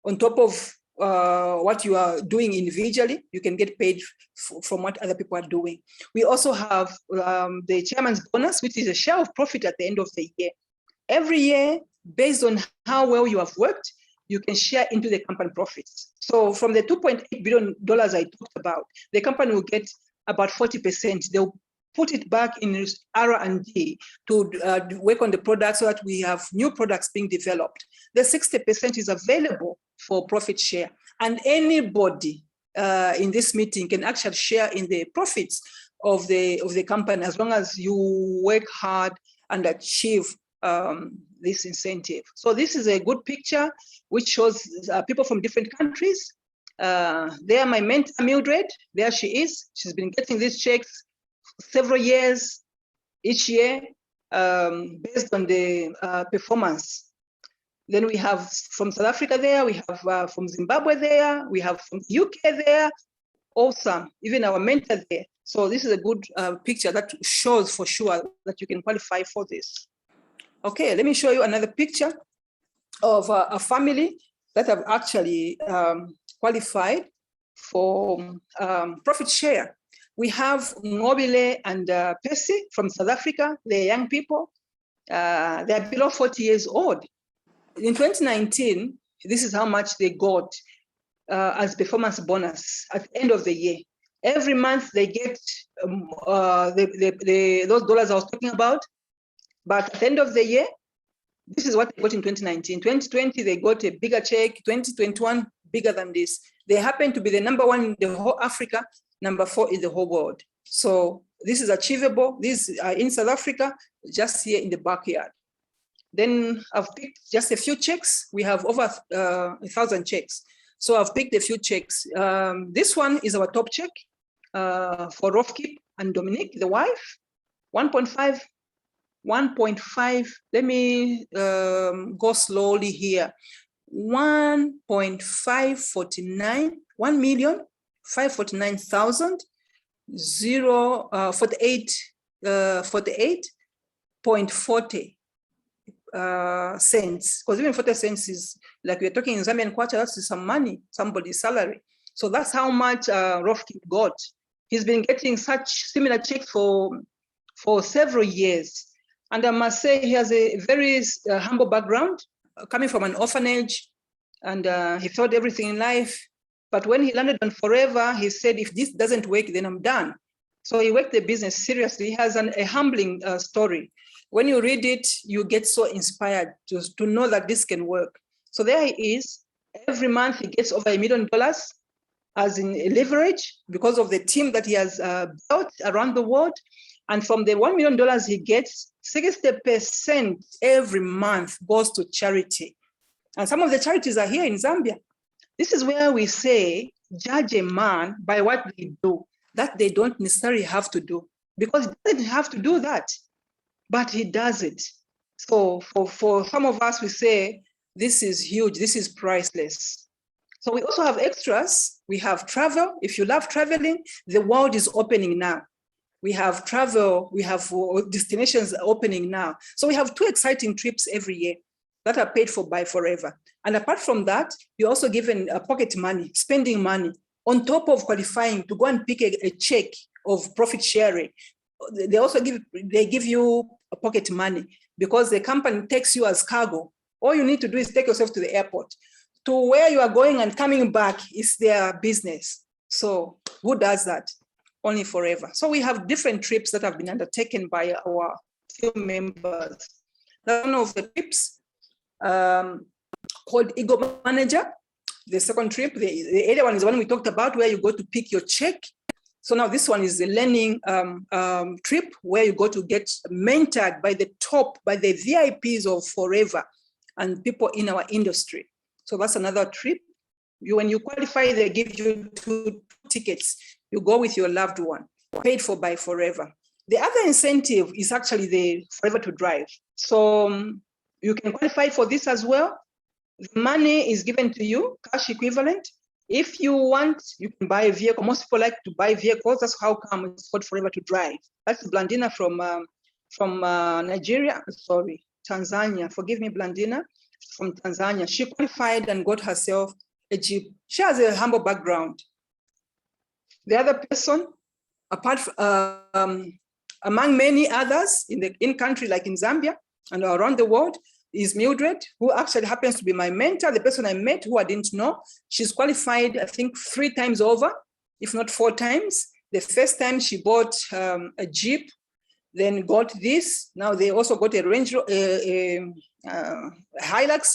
on top of what you are doing individually. You can get paid from what other people are doing. We also have the chairman's bonus, which is a share of profit at the end of the year. Every year, based on how well you have worked, you can share into the company profits. So from the $2.8 billion I talked about, the company will get about 40%. They'll put it back in R&D to work on the product so that we have new products being developed. The 60% is available for profit share. And anybody in this meeting can actually share in the profits of the company as long as you work hard and achieve this incentive. So this is a good picture which shows people from different countries. There, my mentor Mildred, there she is. She's been getting these checks several years, each year, based on the performance. Then we have from South Africa there, we have from Zimbabwe there, we have from UK there, awesome, even our mentor there. So this is a good picture that shows for sure that you can qualify for this. Okay, let me show you another picture of a family that have actually qualified for profit share. We have Ngobile and Percy from South Africa. They're young people. They are below 40 years old. In 2019, this is how much they got as performance bonus at the end of the year. Every month they get those dollars I was talking about. But at the end of the year, this is what they got in 2019. 2020, they got a bigger check. 2021, bigger than this. They happen to be the number one in the whole Africa, number 4 in the whole world. So this is achievable. These are in South Africa, just here in the backyard. Then I've picked just a few checks. We have over 1,000 checks. So I've picked a few checks. This one is our top check for Rofkip and Dominique, the wife, 1.5. Let me go slowly here. 1.549, 1,549,048.40 cents. Because even 40 cents is like we're talking in Zambian kwacha, that's some money, somebody's salary. So that's how much Rofkip got. He's been getting such similar checks for several years. And I must say he has a very humble background, coming from an orphanage, and he thought everything in life. But when he landed on Forever, he said, if this doesn't work, then I'm done. So he worked the business seriously. He has a humbling story. When you read it, you get so inspired to know that this can work. So there he is. Every month he gets over $1 million as in leverage because of the team that he has built around the world. And from the $1 million he gets, 60% every month goes to charity. And some of the charities are here in Zambia. This is where we say, judge a man by what they do, that they don't necessarily have to do, because he doesn't have to do that, but he does it. So for some of us, we say, this is huge, this is priceless. So we also have extras. We have travel. If you love traveling, the world is opening now. We have travel, we have destinations opening now. So we have 2 exciting trips every year that are paid for by Forever. And apart from that, you're also given pocket money, spending money, on top of qualifying to go and pick a check of profit sharing. They also give you a pocket money because the company takes you as cargo. All you need to do is take yourself to the airport. To where you are going and coming back is their business. So who does that? Only Forever. So we have different trips that have been undertaken by our team members. One of the trips called Ego Manager. The second trip, the other one is the one we talked about, where you go to pick your check. So now this one is the learning trip, where you go to get mentored by the VIPs of Forever and people in our industry. So that's another trip. When you qualify, they give you 2 tickets. You go with your loved one, paid for by Forever. The other incentive is actually the Forever to Drive. So you can qualify for this as well. The money is given to you, cash equivalent. If you want, you can buy a vehicle. Most people like to buy vehicles. That's how come it's called Forever to Drive. That's Blandina from Nigeria. Sorry, Tanzania. Forgive me, Blandina, from Tanzania. She qualified and got herself a Jeep. She has a humble background. The other person, apart from, among many others in country like in Zambia and around the world, is Mildred, who actually happens to be my mentor, the person I met who I didn't know. She's qualified, I think, 3 times over, if not 4 times. The first time she bought a Jeep, then got this. Now they also got a Range Hilux.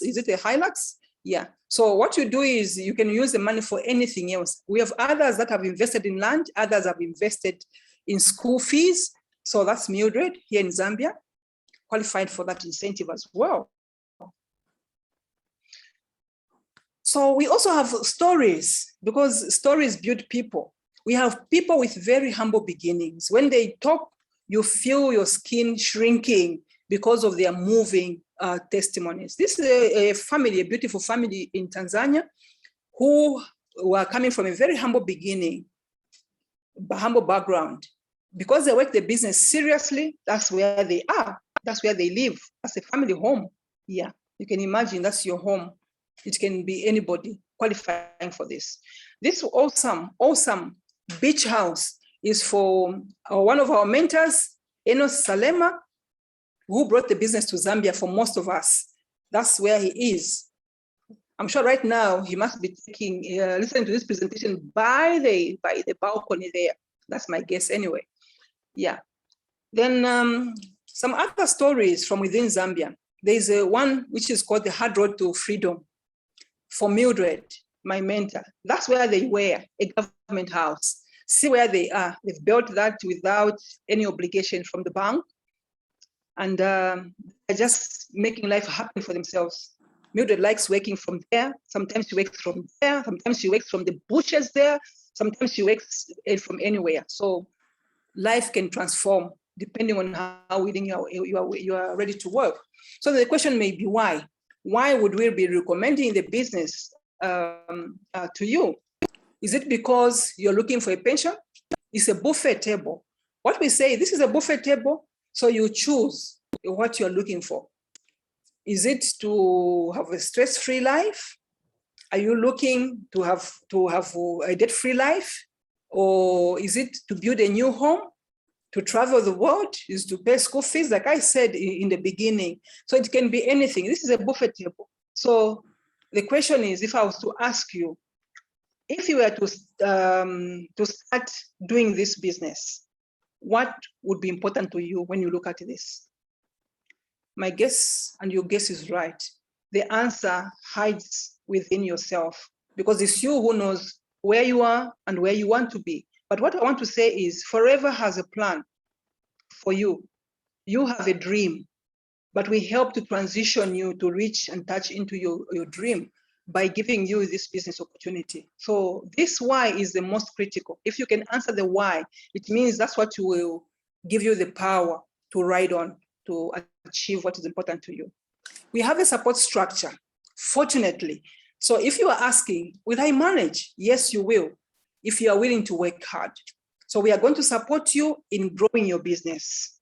Is it a Hilux? Yeah. So what you do is you can use the money for anything else. We have others that have invested in land, others have invested in school fees. So that's Mildred here in Zambia, qualified for that incentive as well. So we also have stories, because stories build people. We have people with very humble beginnings. When they talk, you feel your skin shrinking because of their moving testimonies. This is a family, a beautiful family in Tanzania, who were coming from a very humble beginning, humble background. Because they work the business seriously, that's where they are. That's where they live. That's a family home. Yeah, you can imagine that's your home. It can be anybody qualifying for this. This awesome beach house is for one of our mentors, Enos Salema, who brought the business to Zambia for most of us. That's where he is. I'm sure right now he must be listening to this presentation by the balcony there. That's my guess anyway. Yeah. Then some other stories from within Zambia. There's one which is called the Hard Road to Freedom for Mildred, my mentor. That's where they were, a government house. See where they are. They've built that without any obligation from the bank. And they're just making life happen for themselves. Mildred likes working from there. Sometimes she works from there. Sometimes she works from the bushes there. Sometimes she works from anywhere. So life can transform depending on how willing you are ready to work. So the question may be why? Why would we be recommending the business to you? Is it because you're looking for a pension? It's a buffet table. What we say, this is a buffet table, so you choose what you're looking for. Is it to have a stress-free life? Are you looking to have a debt-free life? Or is it to build a new home? To travel the world? Is to pay school fees, like I said in the beginning. So it can be anything. This is a buffet table. So the question is, if I was to ask you, if you were to start doing this business, what would be important to you when you look at this? My guess, and your guess is right, the answer hides within yourself, because it's you who knows where you are and where you want to be. But what I want to say is, Forever has a plan for you. You have a dream, but we help to transition you to reach and touch into your dream by giving you this business opportunity. So this why is the most critical. If you can answer the why, it means that's what will give you the power to ride on to achieve what is important to you. We have a support structure, fortunately. So if you are asking, will I manage? Yes, you will, if you are willing to work hard. So we are going to support you in growing your business.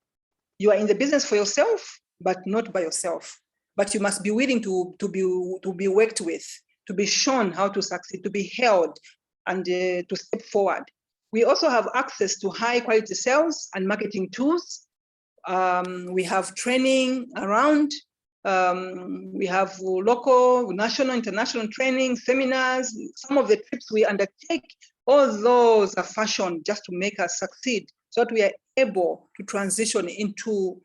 You are in the business for yourself, but not by yourself. But you must be willing to be worked with, to be shown how to succeed, to be held, and to step forward. We also have access to high quality sales and marketing tools. We have training around. We have local, national, international training, seminars. Some of the trips we undertake, all those are fashioned just to make us succeed, so that we are able to transition into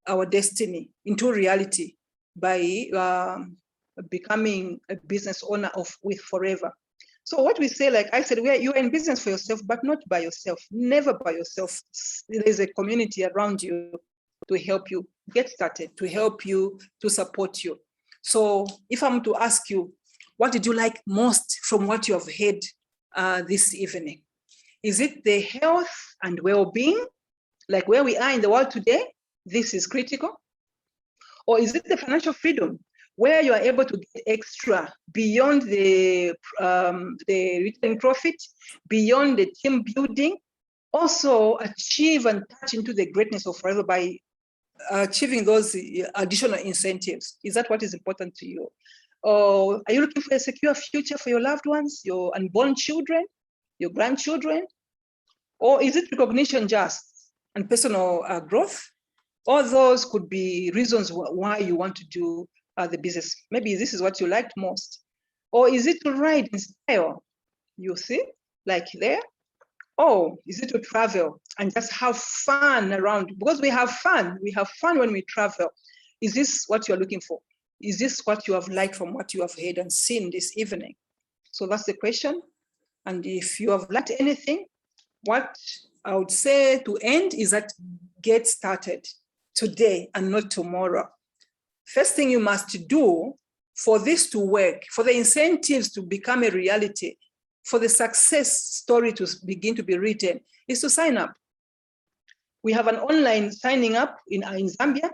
our destiny, into reality by becoming a business owner with Forever. So what we say, like I said, you are in business for yourself, but not by yourself, never by yourself. There's a community around you to help you get started, to help you, to support you. So if I'm to ask you, what did you like most from what you have heard this evening? Is it the health and well-being, like where we are in the world today? This is critical. Or is it the financial freedom, where you are able to get extra beyond the return profit, beyond the team building, also achieve and touch into the greatness of Forever by achieving those additional incentives? Is that what is important to you? Or are you looking for a secure future for your loved ones, your unborn children, your grandchildren? Or is it recognition just and personal growth? All those could be reasons why you want to do the business. Maybe this is what you liked most. Or is it to ride in style? You see, like there. Or is it to travel and just have fun around? Because we have fun when we travel. Is this what you're looking for? Is this what you have liked from what you have heard and seen this evening? So that's the question. And if you have liked anything, what I would say to end is that get started today and not tomorrow. First thing you must do for this to work, for the incentives to become a reality, for the success story to begin to be written, is to sign up. We have an online signing up in Zambia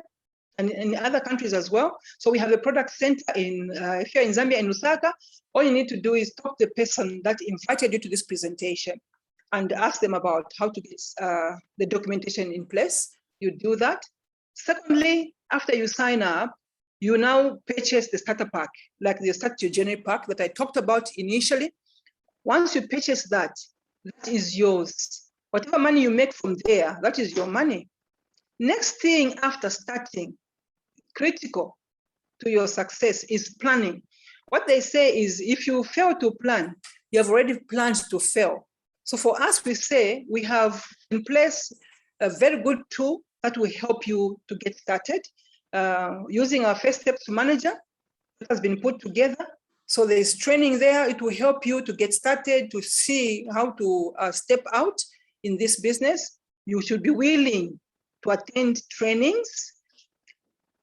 and in other countries as well. So we have a product center if you're in Zambia, in Lusaka, all you need to do is talk to the person that invited you to this presentation and ask them about how to get the documentation in place. You do that. Secondly, after you sign up, you now purchase the starter pack, like the Start Your Journey pack that I talked about initially. Once you purchase that, that is yours. Whatever money you make from there, that is your money. Next thing after starting, critical to your success, is planning. What they say is if you fail to plan, you have already planned to fail. So for us, we say we have in place a very good tool that will help you to get started using our First Steps Manager that has been put together. So there's training there. It will help you to get started, to see how to step out in this business. You should be willing to attend trainings,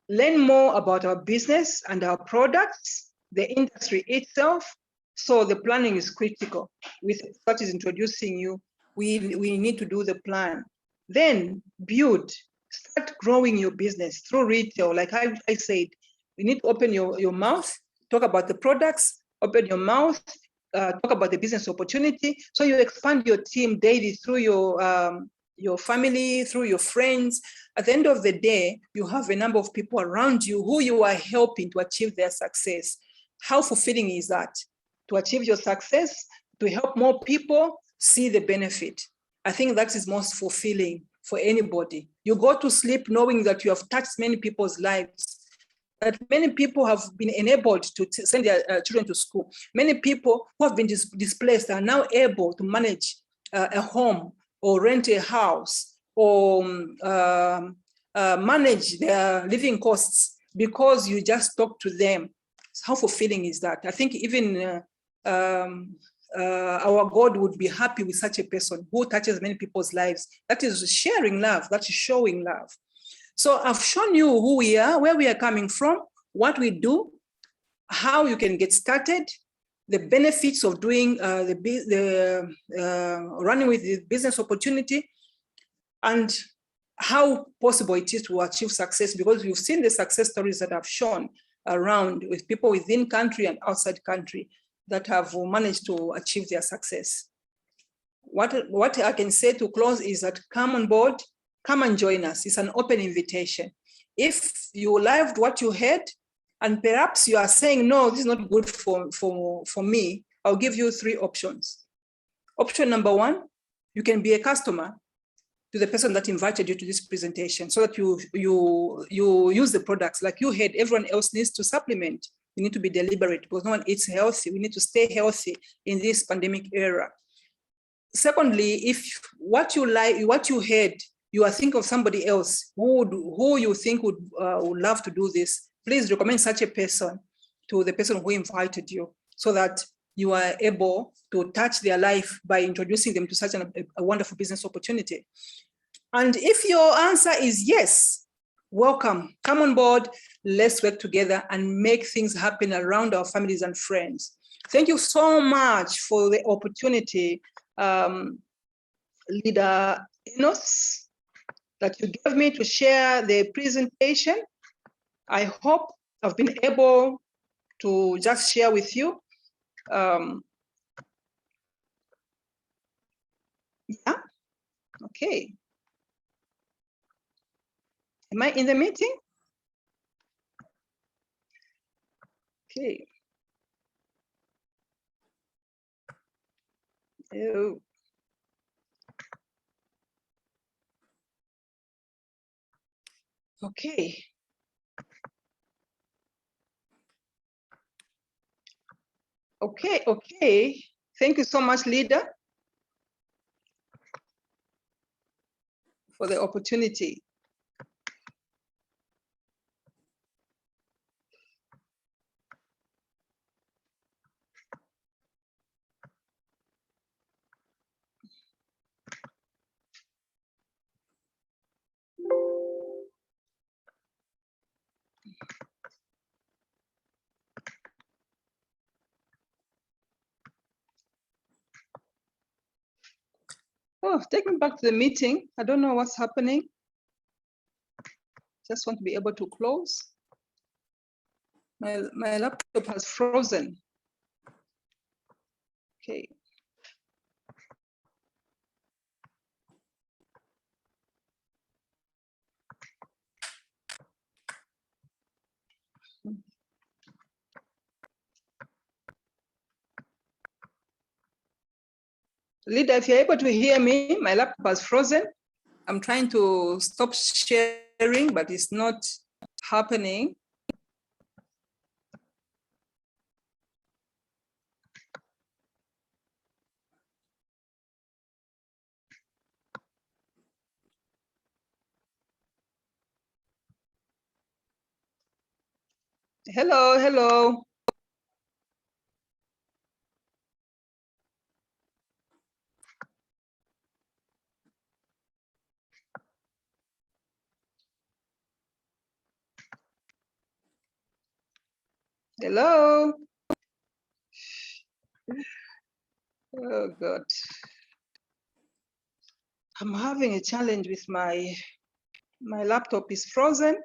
learn more about our business and our products, the industry itself. So the planning is critical. With what is introducing you, we need to do the plan. Then build, start growing your business through retail. Like I said, you need to open your mouth, talk about the products, open your mouth, talk about the business opportunity. So you expand your team daily through your family, through your friends. At the end of the day, you have a number of people around you who you are helping to achieve their success. How fulfilling is that? To achieve your success, to help more people see the benefit. I think that is most fulfilling for anybody. You go to sleep knowing that you have touched many people's lives, that many people have been enabled to send their children to school. Many people who have been displaced are now able to manage a home or rent a house or manage their living costs because you just talk to them. How fulfilling is that? I think even our God would be happy with such a person who touches many people's lives. That is sharing love, that is showing love. So I've shown you who we are, where we are coming from, what we do, how you can get started, the benefits of doing running with the business opportunity, and how possible it is to achieve success, because you've seen the success stories that I've shown around with people within country and outside country that have managed to achieve their success. What I can say to close is that come on board, come and join us. It's an open invitation. If you loved what you heard, and perhaps you are saying, no, this is not good for me, I'll give you 3 options. Option number 1, you can be a customer to the person that invited you to this presentation so that you use the products. Like you heard, everyone else needs to supplement. We need to be deliberate because no one eats healthy. We need to stay healthy in this pandemic era. Secondly, if what you heard, you are thinking of somebody else who you think would love to do this, please recommend such a person. to the person who invited you, so that you are able to touch their life by introducing them to such a wonderful business opportunity. And if your answer is yes, welcome, come on board, let's work together and make things happen around our families and friends. Thank you so much for the opportunity, Leader Enos, that you gave me to share the presentation. I hope I've been able to just share with you. Yeah, okay. Am I in the meeting? Okay. Oh. Okay. Okay. Thank you so much, Leader, for the opportunity. Oh, take me back to the meeting. I don't know what's happening. Just want to be able to close. My laptop has frozen. Okay. Leader, if you're able to hear me, my laptop has frozen. I'm trying to stop sharing, but it's not happening. Hello. Hello. Oh God. I'm having a challenge with my laptop is frozen.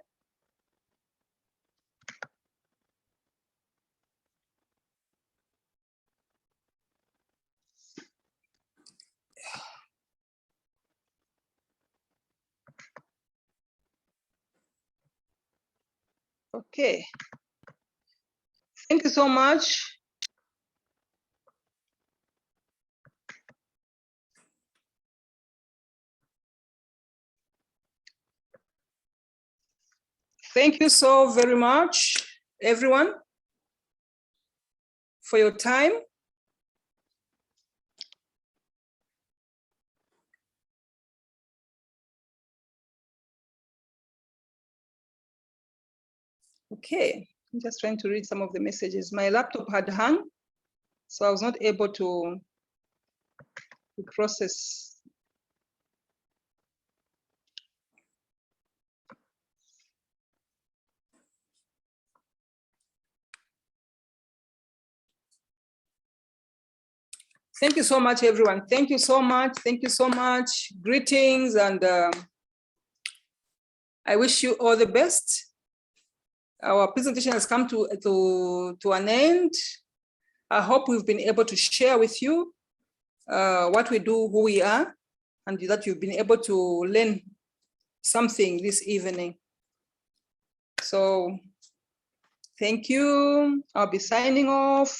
Okay. Thank you so much. Thank you so very much, everyone, for your time. Okay, I'm just trying to read some of the messages. My laptop had hung, so I was not able to process. Thank you so much, everyone. Thank you so much. Thank you so much. Greetings, and I wish you all the best. Our presentation has come to an end. I hope we've been able to share with you what we do, who we are, and that you've been able to learn something this evening. So thank you. I'll be signing off.